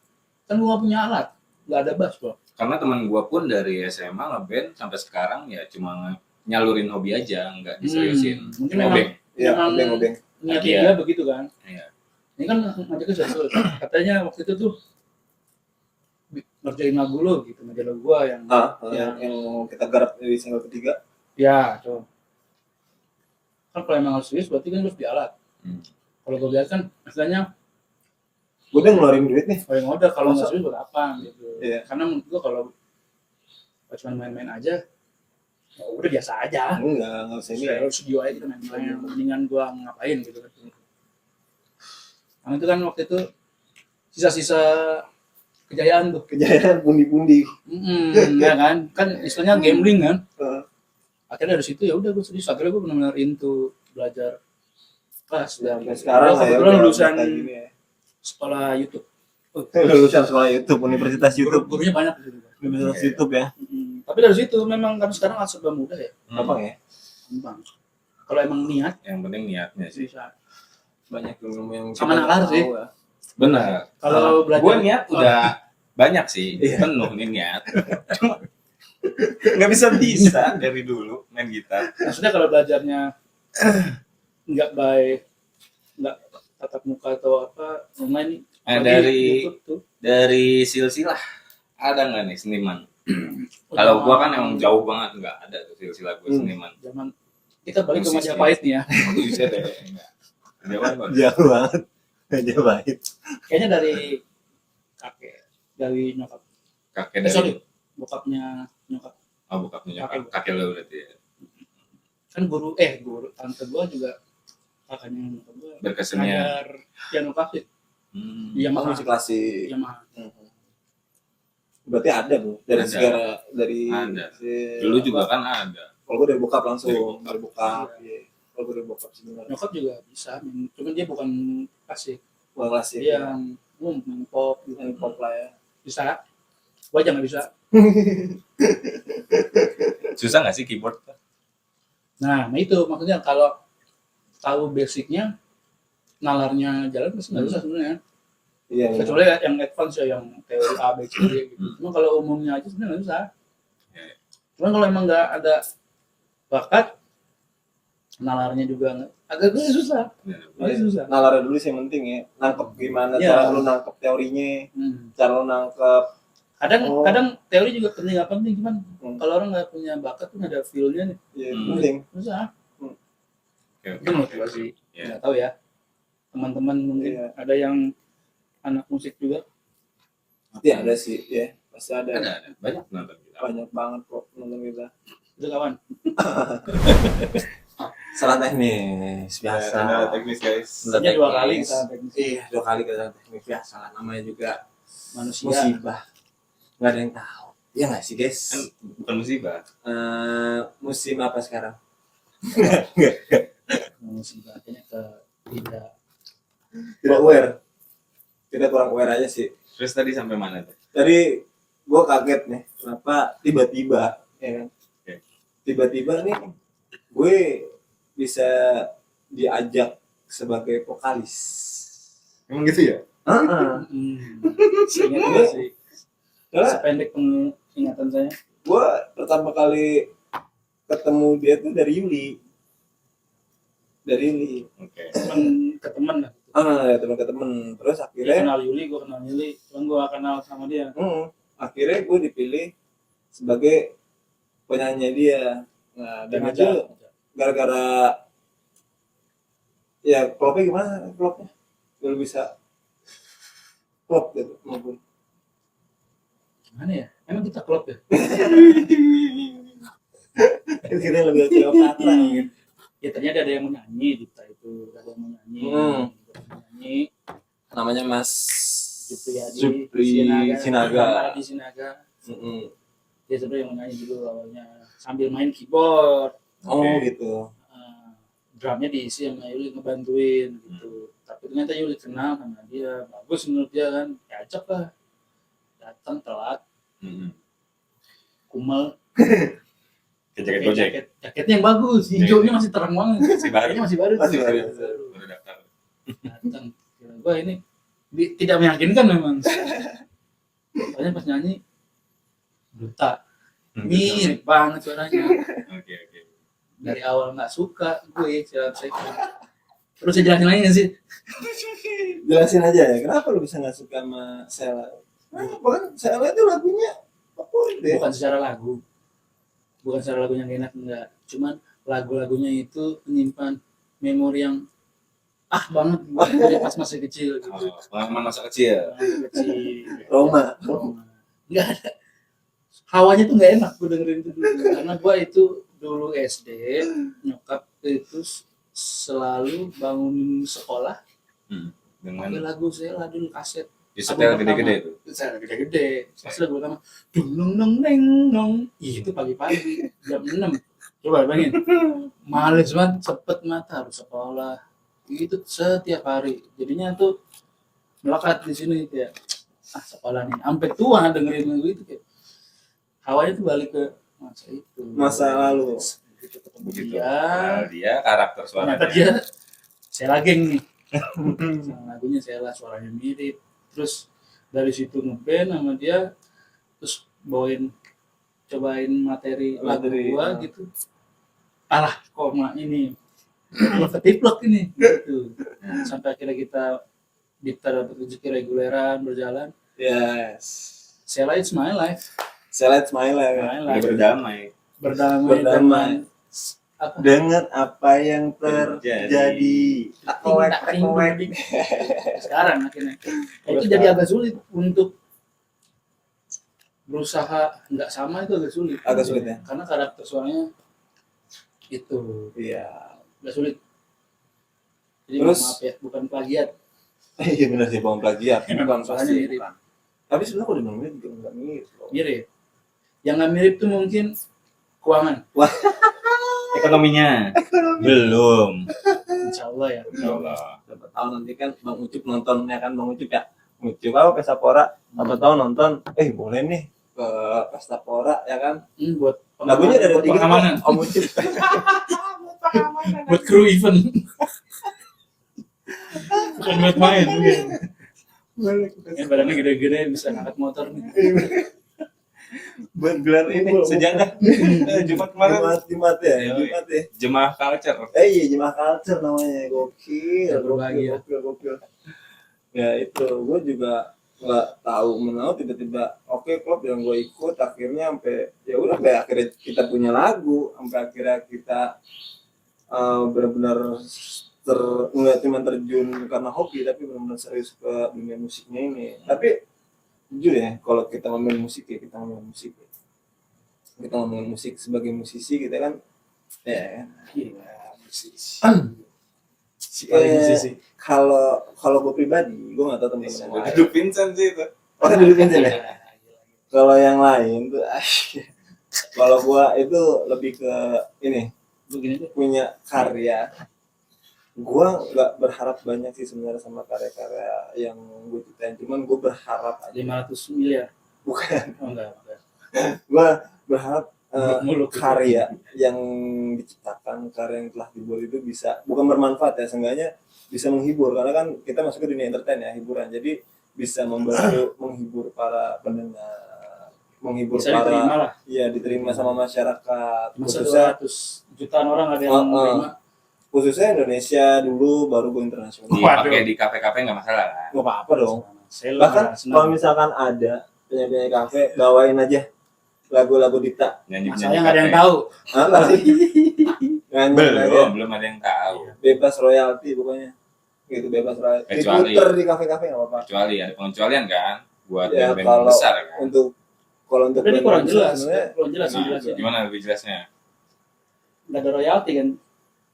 [SPEAKER 3] kan gue gak punya alat, gak ada bass bro.
[SPEAKER 2] karena teman gua pun dari SMA ngeband sampai sekarang ya cuma nyalurin hobi aja, nggak diseriusin.
[SPEAKER 3] Mungkin memang
[SPEAKER 2] Obeng.
[SPEAKER 1] Iya,
[SPEAKER 3] memang
[SPEAKER 1] obeng-obeng.
[SPEAKER 3] niatnya
[SPEAKER 2] Iya.
[SPEAKER 3] dia begitu kan.
[SPEAKER 2] Iya.
[SPEAKER 3] Ini kan ngajaknya serius. Katanya waktu itu tuh ngerjain lagu lo gitu, ngerjain lagu gua yang
[SPEAKER 1] Yang kita garap di single ketiga.
[SPEAKER 3] ya coba. Kan kalau emang harus serius berarti kan harus di alat.
[SPEAKER 2] Hmm.
[SPEAKER 3] Kalau gue lihat kan istilahnya
[SPEAKER 1] Gue udah ngeluarin duit nih.
[SPEAKER 3] paling modal kalau nggak
[SPEAKER 1] Masa?
[SPEAKER 3] serius buat apa gitu.
[SPEAKER 1] Iya.
[SPEAKER 3] Karena menurut gue kalau cuma main-main aja ya udah biasa aja.
[SPEAKER 1] Enggak usah ini ya.
[SPEAKER 3] Kalau studio aja kita main-main, mendingan gua ngapain gitu kan. Nah, itu kan waktu itu sisa-sisa kejayaan tuh.
[SPEAKER 1] Kejayaan pundi-pundi.
[SPEAKER 3] Ya kan? Kan istilahnya gambling kan.
[SPEAKER 1] Heeh.
[SPEAKER 3] Akhirnya dari situ ya udah gue serius. Akhirnya gue benar-benar into belajar kelas dan
[SPEAKER 1] Sampai sekarang
[SPEAKER 3] gua kebetulan
[SPEAKER 1] udah
[SPEAKER 3] lulusan
[SPEAKER 1] kayak gini ya.
[SPEAKER 3] sekolah YouTube.
[SPEAKER 1] Lulusan sekolah YouTube, Universitas YouTube.
[SPEAKER 3] Gurunya banyak di situ.
[SPEAKER 1] Universitas
[SPEAKER 2] Iya.
[SPEAKER 1] YouTube ya.
[SPEAKER 3] Tapi dari situ memang kan sekarang serba mudah ya,
[SPEAKER 1] Gampang ya.
[SPEAKER 3] gampang. Kalau emang niat
[SPEAKER 2] Yang penting niatnya sih.
[SPEAKER 3] bisa.
[SPEAKER 1] Banyak ilmu yang
[SPEAKER 3] Sama
[SPEAKER 1] kita
[SPEAKER 3] nalar
[SPEAKER 1] tahu
[SPEAKER 3] sih.
[SPEAKER 1] ya.
[SPEAKER 2] Benar.
[SPEAKER 3] Kalau belajar
[SPEAKER 2] Gue niat udah banyak sih,
[SPEAKER 1] Iya.
[SPEAKER 2] penuh nih niat. Cuma nggak bisa dari dulu main gitar.
[SPEAKER 3] maksudnya kalau belajarnya nggak baik, nggak tatap muka atau apa online
[SPEAKER 2] Dari
[SPEAKER 3] YouTube tuh.
[SPEAKER 2] dari silsilah ada nggak nih seniman? Kalau gua kan emang jauh banget, nggak ada tuh silsilah gua seniman.
[SPEAKER 3] zaman kita balik ke
[SPEAKER 2] Musisi.
[SPEAKER 3] Majapahit nih ya.
[SPEAKER 2] Bisa deh. Enggak. Jauh banget.
[SPEAKER 1] Jauh banget. Majapahit.
[SPEAKER 3] Kayaknya dari kakek, dari nyokap.
[SPEAKER 2] Kakek
[SPEAKER 3] Sorry,
[SPEAKER 2] dari
[SPEAKER 3] bokapnya nyokap.
[SPEAKER 2] oh bokapnya
[SPEAKER 3] Kakek.
[SPEAKER 2] kakek lo berarti ya.
[SPEAKER 3] Kan guru tante gua juga kakaknya nyokap gua
[SPEAKER 2] Berkesenian.
[SPEAKER 3] ngajar piano klasik. Iya
[SPEAKER 1] Emang
[SPEAKER 3] mah
[SPEAKER 1] musik klasik.
[SPEAKER 3] Iya mah.
[SPEAKER 1] Berarti ada bu dari
[SPEAKER 2] Ada.
[SPEAKER 1] segala dari
[SPEAKER 2] Ada.
[SPEAKER 1] si-
[SPEAKER 2] Dulu juga kan ada.
[SPEAKER 1] Kalau gue dari bokap langsung
[SPEAKER 2] Dari
[SPEAKER 1] dari bokap. Iya. Kalau gue dari bokap sebenarnya.
[SPEAKER 3] Nyokap juga bisa, cuman dia bukan klasik.
[SPEAKER 1] Bukan klasik.
[SPEAKER 3] Dia yang main pop gitu.
[SPEAKER 1] Yang pop lah ya.
[SPEAKER 3] Bisa. Gua aja nggak bisa.
[SPEAKER 2] Susah nggak sih keyboard?
[SPEAKER 3] Nah itu maksudnya kalau tahu basicnya, nalarnya jalan pasti nggak bisa sebenarnya.
[SPEAKER 1] Iya.
[SPEAKER 3] Kecuali yang advance ya, yang teori A, B, C, D gitu. Cuma kalau umumnya aja sebenarnya nggak bisa.
[SPEAKER 2] Iya.
[SPEAKER 3] Cuman kalau emang nggak ada bakat, nalarnya juga agak susah. Agak susah.
[SPEAKER 1] Nalarnya dulu sih yang penting ya. Nangkep gimana
[SPEAKER 3] Iya.
[SPEAKER 1] cara lu nangkep teorinya, cara lu nangkep.
[SPEAKER 3] Kadang
[SPEAKER 1] Oh.
[SPEAKER 3] kadang teori juga penting nggak penting, cuman
[SPEAKER 1] Hmm.
[SPEAKER 3] kalau orang nggak punya bakat tuh nggak ada feel-nya nih,
[SPEAKER 1] Ya,
[SPEAKER 2] Hmm.
[SPEAKER 1] penting.
[SPEAKER 3] susah.
[SPEAKER 2] Oke,
[SPEAKER 3] Itu motivasi.
[SPEAKER 2] Iya.
[SPEAKER 3] Nggak tahu ya. Teman-teman mungkin
[SPEAKER 1] Iya.
[SPEAKER 3] ada yang anak musik juga.
[SPEAKER 1] Iya ada sih, ya pasti ada.
[SPEAKER 2] Ada banyak nonton kita.
[SPEAKER 1] Banyak banget kok nonton kita.
[SPEAKER 3] Itu kawan.
[SPEAKER 1] Salah teknis biasa.
[SPEAKER 2] Ada teknis guys.
[SPEAKER 1] Salah
[SPEAKER 3] Hanya dua
[SPEAKER 1] teknis.
[SPEAKER 3] kali kesalahan teknis.
[SPEAKER 1] Iya, 2 kali kesalahan teknis biasa. Namanya juga
[SPEAKER 3] Manusia.
[SPEAKER 1] musibah. Nggak ada yang tahu. Iya nggak sih guys?
[SPEAKER 2] Kan bukan musibah.
[SPEAKER 1] Musim apa sekarang?
[SPEAKER 3] Musibah kayaknya ke tidak.
[SPEAKER 1] Tidak aware. Kita kurang aware aja sih.
[SPEAKER 2] Terus tadi sampai mana tuh?
[SPEAKER 1] Tadi gue kaget nih, kenapa tiba-tiba, ya kan?
[SPEAKER 2] Oke.
[SPEAKER 1] Tiba-tiba nih, gue bisa diajak sebagai vokalis.
[SPEAKER 2] Emang gitu ya?
[SPEAKER 3] Seingat gue sih.
[SPEAKER 1] Karena
[SPEAKER 3] Sependek pengingatan saya.
[SPEAKER 1] gue pertama kali ketemu dia tuh dari Yuli. Dari Yuli.
[SPEAKER 2] Oke.
[SPEAKER 3] Teman ke teman lah.
[SPEAKER 1] Ya teman ke teman. Terus
[SPEAKER 3] Dia
[SPEAKER 1] akhirnya,
[SPEAKER 3] kenal Yuli, gue kenal Yuli. Cuman gue kenal sama dia.
[SPEAKER 1] akhirnya gue dipilih sebagai penyanyi dia. Nah, dan
[SPEAKER 3] Dia
[SPEAKER 1] itu
[SPEAKER 3] ngajak.
[SPEAKER 1] gara-gara ya klopnya gimana klopnya kalau bisa klop gitu maupun
[SPEAKER 3] Gimana ya? Emang kita klop ya?
[SPEAKER 1] kita lebih Cleopatra gitu.
[SPEAKER 3] Ya ternyata ada yang mau nyanyi Dita itu. Ada yang mau nyanyi. Nyanyi.
[SPEAKER 1] Namanya Mas
[SPEAKER 3] Jupri
[SPEAKER 1] Sinaga.
[SPEAKER 3] Di Sinaga.
[SPEAKER 1] Mm-mm.
[SPEAKER 3] Dia sebenarnya yang mau nyanyi dulu awalnya. Sambil main keyboard.
[SPEAKER 1] Oh
[SPEAKER 2] Oke.
[SPEAKER 1] gitu.
[SPEAKER 3] Drumnya diisi sama Yuli ngebantuin gitu. Tapi ternyata Yuli kenal sama dia, bagus menurut dia kan, ya ajak lah. Datang telat, kumel,
[SPEAKER 2] Jaket Gojek.
[SPEAKER 3] jaketnya yang bagus, hijaunya masih terang banget.
[SPEAKER 2] Masih baru.
[SPEAKER 3] Kayaknya masih baru.
[SPEAKER 1] Masih baru.
[SPEAKER 2] Baru daftar.
[SPEAKER 3] Datang, kira gua ini tidak meyakinkan memang. Soalnya pas nyanyi, Duta mirip banget suaranya.
[SPEAKER 2] Oke.
[SPEAKER 3] Dari awal nggak suka gue Sheila Psycho. Terus saya jelasin lagi nggak sih?
[SPEAKER 1] Jelasin aja ya, kenapa lu bisa nggak suka sama Sheila? Nah, kan Sheila itu lagunya favorit deh.
[SPEAKER 3] Bukan secara lagu, bukan secara lagunya gak enak, enggak, cuman lagu-lagunya itu menyimpan memori yang banget dari pas masih kecil gitu.
[SPEAKER 2] Pengalaman masa kecil.
[SPEAKER 3] Kecil.
[SPEAKER 1] Roma.
[SPEAKER 3] Nggak ada. Hawanya tuh nggak enak gue dengerin itu dulu. Karena gue itu dulu SD, nyokap itu selalu bangun sekolah
[SPEAKER 2] Dengan
[SPEAKER 3] pakai lagu Sheila dulu kaset.
[SPEAKER 2] disetel gede-gede itu.
[SPEAKER 3] Saya gede-gede. Pasti lagu pertama. Dung nong nong neng nong. Itu pagi-pagi jam 6. Coba bayangin. Males banget, cepet mata harus sekolah. Itu setiap hari. Jadinya tuh melekat di sini kayak sekolah nih. Sampai tua dengerin lagu itu kayak hawanya tuh balik ke masa itu.
[SPEAKER 1] Masa lalu.
[SPEAKER 3] Begitu ketemu
[SPEAKER 2] Begitu.
[SPEAKER 3] dia.
[SPEAKER 2] Nah, dia karakter
[SPEAKER 3] Ternyata
[SPEAKER 2] suaranya.
[SPEAKER 3] dia Sheila geng nih. Lagunya Sheila suaranya mirip. Terus dari situ ngeband sama dia, terus cobain materi lagu gua gitu. Kok ini ketiplek ini gitu. Sampai akhirnya kita dapat rezeki reguleran berjalan.
[SPEAKER 1] Yes.
[SPEAKER 3] Sheila It's My Life.
[SPEAKER 1] Sheila It's My Life.
[SPEAKER 3] My
[SPEAKER 2] Udah
[SPEAKER 3] Life.
[SPEAKER 2] berdamai.
[SPEAKER 1] Berdamai.
[SPEAKER 3] dengan apa?
[SPEAKER 1] Dengan apa yang terjadi.
[SPEAKER 3] Sekarang akhirnya itu jadi agak sulit untuk berusaha nggak sama, itu agak sulit.
[SPEAKER 1] Agak sulit ya?
[SPEAKER 3] Karena karakter suaranya itu
[SPEAKER 1] Iya.
[SPEAKER 3] agak sulit. Jadi
[SPEAKER 1] Terus?
[SPEAKER 3] maaf ya, bukan plagiat.
[SPEAKER 1] Iya benar sih, bawang plagiat. Bukan
[SPEAKER 3] Soalnya
[SPEAKER 1] pasti.
[SPEAKER 3] mirip.
[SPEAKER 1] Tapi sebenarnya kalau dibilang mirip juga nggak mirip loh.
[SPEAKER 3] Mirip. Yang nggak mirip tuh mungkin keuangan.
[SPEAKER 2] Ekonominya belum.
[SPEAKER 3] Insya Allah ya.
[SPEAKER 2] Ya Allah.
[SPEAKER 1] Siapa tahu nanti kan Bang Ucup nontonnya kan, Bang Ucup ya. Ucup apa Pestapora, siapa tahu nonton, boleh nih ke Pestapora ya kan.
[SPEAKER 3] Buat
[SPEAKER 1] Lagunya ada tiga
[SPEAKER 3] pengamanan.
[SPEAKER 1] Om Ucup.
[SPEAKER 3] Buat kru event. Bukan buat main. Badannya gede-gede bisa ngangkat motor nih.
[SPEAKER 1] Buat gelar ini sejadah.
[SPEAKER 2] Jumat kemarin
[SPEAKER 1] Jumat ya,
[SPEAKER 2] Iya,
[SPEAKER 1] Jumat ya.
[SPEAKER 2] Jemaah Culture.
[SPEAKER 1] Iya, Jemaah Culture namanya. Gokil,
[SPEAKER 3] Ya, berbahagia.
[SPEAKER 1] gokil. Ya itu, gue juga nggak tahu menau tiba-tiba oke klub yang gue ikut akhirnya sampai ya udah sampai akhirnya kita punya lagu, sampai akhirnya kita benar-benar nggak cuma terjun karena hobi tapi benar-benar serius ke dunia musiknya ini. Tapi jujur ya, kalau kita ngomongin musik ya kita ngomongin musik ya. Kita ngomongin musik sebagai musisi kita kan ya
[SPEAKER 3] Musisi.
[SPEAKER 1] kalau gue pribadi gue nggak tahu teman-teman yang lain.
[SPEAKER 2] Itu Vincent sih itu.
[SPEAKER 1] Oh dulu kan ya. Kalau yang lain tuh kalau gue itu lebih ke ini
[SPEAKER 3] Begini tuh.
[SPEAKER 1] punya karya. Gue nggak berharap banyak sih sebenarnya sama karya-karya yang gue ciptain, cuman gue berharap aja
[SPEAKER 3] 500 miliar.
[SPEAKER 1] bukan,
[SPEAKER 3] Oh enggak.
[SPEAKER 1] gue berharap
[SPEAKER 3] Muluk.
[SPEAKER 1] karya yang diciptakan, karya yang telah dibuat itu bisa bukan bermanfaat ya, seenggaknya bisa menghibur, karena kan kita masuk ke dunia entertain ya, hiburan, jadi bisa membantu menghibur para pendengar, menghibur
[SPEAKER 3] Bisa diterima
[SPEAKER 1] para
[SPEAKER 3] lah.
[SPEAKER 1] diterima sama masyarakat,
[SPEAKER 3] Masa
[SPEAKER 1] khususnya
[SPEAKER 3] 200 jutaan orang ada yang menerima.
[SPEAKER 1] khususnya Indonesia dulu, baru go internasional.
[SPEAKER 2] Dipakai di kafe-kafe nggak masalah kan?
[SPEAKER 1] Gak apa-apa dong.
[SPEAKER 3] Sheila
[SPEAKER 1] Bahkan
[SPEAKER 3] senang.
[SPEAKER 1] kalau misalkan ada penyanyi kafe, bawain aja lagu-lagu Dita.
[SPEAKER 2] Nyanyi
[SPEAKER 3] Masalahnya nggak ada yang tahu.
[SPEAKER 1] Apa sih? Nyanyi aja.
[SPEAKER 2] Belum ada yang tahu.
[SPEAKER 1] Bebas royalti pokoknya. Gitu, bebas royalti.
[SPEAKER 2] Kecuali-
[SPEAKER 1] Diputer di kafe-kafe nggak apa-apa.
[SPEAKER 2] Kecuali ada pengecualian kan buat
[SPEAKER 1] Ya
[SPEAKER 2] band-band
[SPEAKER 1] kalau
[SPEAKER 2] besar kan.
[SPEAKER 1] untuk
[SPEAKER 3] Tapi ini kurang
[SPEAKER 1] besar
[SPEAKER 3] jelas.
[SPEAKER 1] sebenarnya
[SPEAKER 3] Kurang jelas
[SPEAKER 2] Nah,
[SPEAKER 3] jelasnya.
[SPEAKER 2] gimana lebih jelasnya?
[SPEAKER 3] Nggak ada royalti kan?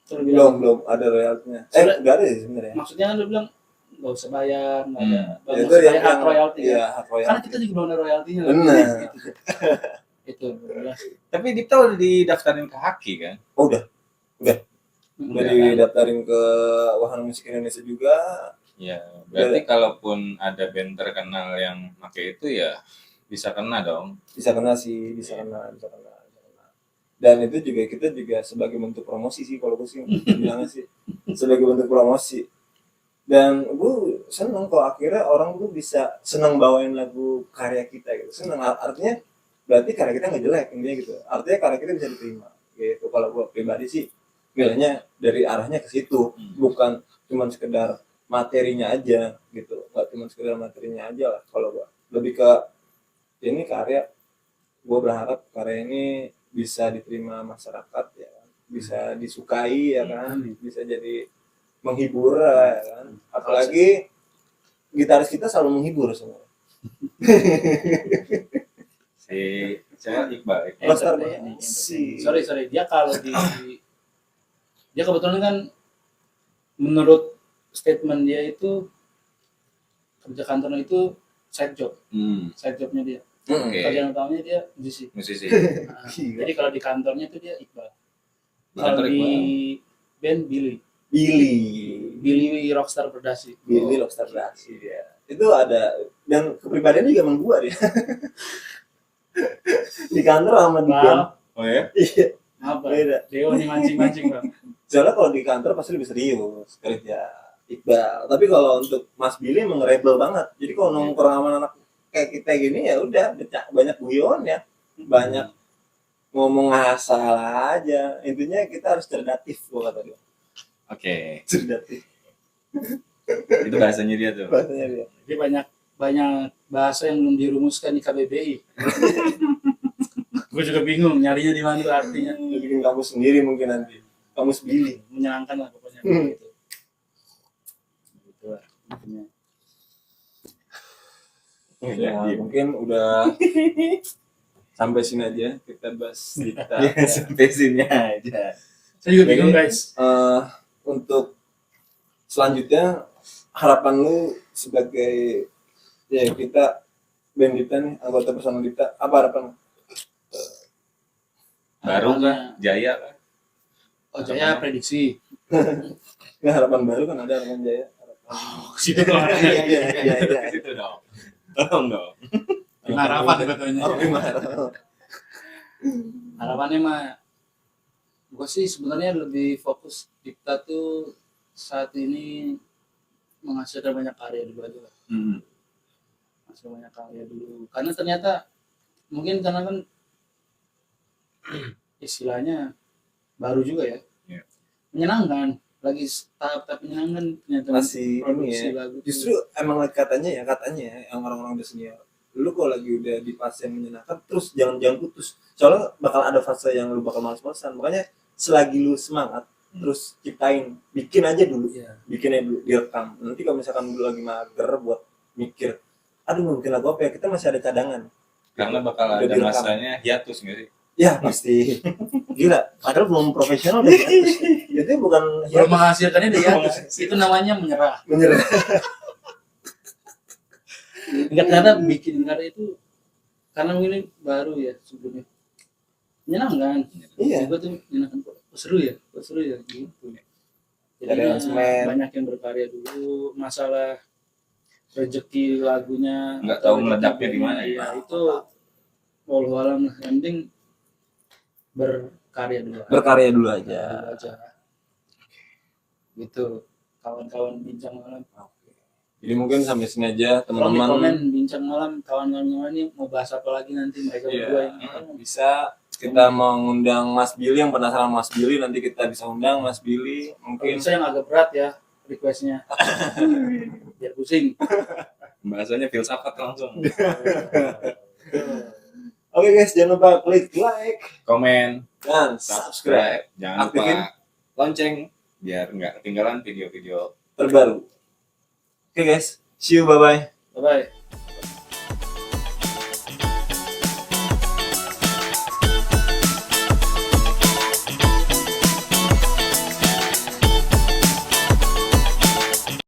[SPEAKER 3] Terus bilang,
[SPEAKER 1] belum ada royaltinya.
[SPEAKER 3] Sudah-
[SPEAKER 1] Nggak ada sih sebenarnya.
[SPEAKER 3] maksudnya kan lu bilang nggak usah bayar, nggak ada.
[SPEAKER 1] Ya,
[SPEAKER 3] Nggak
[SPEAKER 1] itu
[SPEAKER 3] usah
[SPEAKER 1] yang
[SPEAKER 3] bayar hak royalti kan?
[SPEAKER 1] Iya, hak
[SPEAKER 3] Karena
[SPEAKER 1] royalti.
[SPEAKER 3] kita juga belum ada royaltinya.
[SPEAKER 1] Benar.
[SPEAKER 3] Itu jelas.
[SPEAKER 2] Tapi Dipta udah didaftarin ke Haki kan?
[SPEAKER 1] Oh, udah
[SPEAKER 3] Udah kan?
[SPEAKER 1] didaftarin ke Wahana Musik Indonesia juga.
[SPEAKER 2] Ya, berarti kalaupun ada band terkenal yang pakai itu ya bisa kena dong.
[SPEAKER 1] Bisa kena sih, bisa kena. Dan itu juga kita juga sebagai bentuk promosi sih, kalau gue sih bilangnya sih sebagai bentuk promosi. Dan gue seneng kalau akhirnya orang tuh bisa seneng bawain lagu karya kita gitu. Seneng, artinya berarti karya kita nggak jelek intinya gitu. Artinya karya kita bisa diterima gitu. Kalau gue pribadi sih nilainya dari arahnya ke situ, bukan cuma sekedar materinya aja gitu, nggak cuma sekedar materinya aja lah. Kalau gue lebih ke ini karya, gue berharap karya ini bisa diterima masyarakat ya kan? Bisa disukai ya kan, bisa jadi menghibur ya kan, apalagi gitaris kita selalu menghibur semua.
[SPEAKER 2] Si saya Iqbal.
[SPEAKER 1] Rockstar
[SPEAKER 3] Entertaining,
[SPEAKER 1] si-
[SPEAKER 3] sorry dia kalau dia kebetulan kan menurut statement dia itu kerja kantornya itu side jobnya dia.
[SPEAKER 2] Oke.
[SPEAKER 3] Kerjaan utamanya dia musisi.
[SPEAKER 2] Musisi.
[SPEAKER 3] Nah,
[SPEAKER 1] Gila.
[SPEAKER 3] jadi kalau di kantornya itu dia Iqbal.
[SPEAKER 2] Di
[SPEAKER 3] Kalau
[SPEAKER 2] kantor
[SPEAKER 3] di
[SPEAKER 2] Iqbal.
[SPEAKER 3] band Billy
[SPEAKER 1] Billy
[SPEAKER 3] Rockstar Berdasi.
[SPEAKER 1] Billy Rockstar Berdasi dia itu ada, dan kepribadiannya juga emang gua dia. Di kantor sama di band.
[SPEAKER 3] Maaf,
[SPEAKER 2] Oh ya?
[SPEAKER 1] Iya,
[SPEAKER 3] maaf Bang.
[SPEAKER 1] beda.
[SPEAKER 3] Deo nih mancing-mancing Bang.
[SPEAKER 1] Soalnya kalau di kantor pasti lebih serius kerja Iqbal. Tapi kalau untuk Mas Billy emang rebel banget. Jadi kalau nongkrong sama anak kayak kita gini ya udah banyak guyon ya, banyak ngomong asal aja. Intinya kita harus cerdatif gua kata dia.
[SPEAKER 2] Oke.
[SPEAKER 1] Cerdatif
[SPEAKER 2] Itu bahasanya dia tuh.
[SPEAKER 1] bahasanya dia.
[SPEAKER 3] Jadi banyak bahasa yang belum dirumuskan di KBBI. Gue juga bingung nyarinya di mana tuh artinya.
[SPEAKER 1] Lu bikin kamus sendiri mungkin nanti. Kamus Billy.
[SPEAKER 3] Menyenangkan lah pokoknya
[SPEAKER 1] Hmm.
[SPEAKER 3] gitu. Gitu lah intinya.
[SPEAKER 1] Ya, mungkin udah sampai sini aja kita bahas kita.
[SPEAKER 2] Sampai sini aja.
[SPEAKER 3] Saya juga bingung
[SPEAKER 1] Jadi,
[SPEAKER 3] guys.
[SPEAKER 1] Untuk selanjutnya harapan lu sebagai ya kita band kita nih, anggota personal kita, apa harapan lu?
[SPEAKER 2] Baru kah? Jaya kah?
[SPEAKER 3] Oh Jaya prediksi.
[SPEAKER 1] Ya, harapan baru kan ada harapan Jaya. Harapan.
[SPEAKER 3] Situ tuh arahnya.
[SPEAKER 1] Iya.
[SPEAKER 2] Ke situ dong. Tolong dong.
[SPEAKER 3] Harapan betulnya.
[SPEAKER 1] Oh, gimana?
[SPEAKER 3] Harapannya mah gue sih sebenarnya lebih fokus kita tuh saat ini menghasilkan banyak karya dulu aja lah. Menghasilkan banyak karya dulu karena ternyata mungkin karena kan istilahnya baru juga ya.
[SPEAKER 2] Iya.
[SPEAKER 3] Menyenangkan lagi tahap menyenangkan ternyata
[SPEAKER 1] Masih ini
[SPEAKER 3] produksi
[SPEAKER 1] ya.
[SPEAKER 3] lagu tuh.
[SPEAKER 1] Justru emang katanya ya yang orang-orang udah senior. Lu kalau lagi udah di fase yang menyenangkan terus jangan putus. Soalnya bakal ada fase yang lu bakal males-malesan. Makanya selagi lu semangat terus ciptain, bikin aja dulu.
[SPEAKER 3] Iya.
[SPEAKER 1] Bikin aja dulu, direkam. Nanti kalau misalkan lu lagi mager buat mikir, aduh mungkin lagu apa ya, kita masih ada cadangan.
[SPEAKER 2] Karena bakal
[SPEAKER 1] Udah
[SPEAKER 2] ada
[SPEAKER 1] direkam.
[SPEAKER 2] masanya hiatus nggak sih?
[SPEAKER 1] Ya pasti. Gila, padahal belum profesional deh. Itu bukan
[SPEAKER 3] Belum menghasilkannya dia
[SPEAKER 1] Belum menghasilkan.
[SPEAKER 3] itu namanya menyerah.
[SPEAKER 1] menyerah.
[SPEAKER 3] Enggak ternyata bikin karya itu karena mungkin baru ya sebelumnya menyenangkan.
[SPEAKER 1] Iya.
[SPEAKER 3] Gue tuh menyenangkan kok seru ya gitu.
[SPEAKER 1] Ada
[SPEAKER 3] Jadi
[SPEAKER 1] aransemen.
[SPEAKER 3] banyak yang berkarya dulu masalah rezeki lagunya
[SPEAKER 2] Nggak
[SPEAKER 3] atau
[SPEAKER 2] tahu
[SPEAKER 3] rezeki
[SPEAKER 2] meledaknya di
[SPEAKER 3] bandnya,
[SPEAKER 2] mana ya.
[SPEAKER 3] ya itu walau alam lah yang penting berkarya dulu
[SPEAKER 1] Berkarya dulu aja.
[SPEAKER 3] gitu kawan-kawan bincang malam.
[SPEAKER 1] Jadi mungkin sampai sini aja
[SPEAKER 3] Tolong di komen
[SPEAKER 1] teman-teman.
[SPEAKER 3] bincang malam kawan-kawan ini mau bahas apa lagi nanti mereka berdua
[SPEAKER 1] Iya.
[SPEAKER 3] ini.
[SPEAKER 1] Bisa kita mau ngundang Mas Billy, yang penasaran Mas Billy, nanti kita bisa undang Mas Billy.
[SPEAKER 3] Kalau
[SPEAKER 1] Mungkin
[SPEAKER 3] bisa yang agak berat ya requestnya biar pusing.
[SPEAKER 2] Bahasanya filsafat langsung.
[SPEAKER 1] Oke guys, jangan lupa klik like
[SPEAKER 2] Komen,
[SPEAKER 1] dan
[SPEAKER 2] subscribe.
[SPEAKER 1] subscribe
[SPEAKER 2] Jangan
[SPEAKER 1] Aktifin.
[SPEAKER 2] lupa lonceng biar nggak ketinggalan video-video
[SPEAKER 1] terbaru. Oke guys, see you, bye bye.
[SPEAKER 3] Bye bye.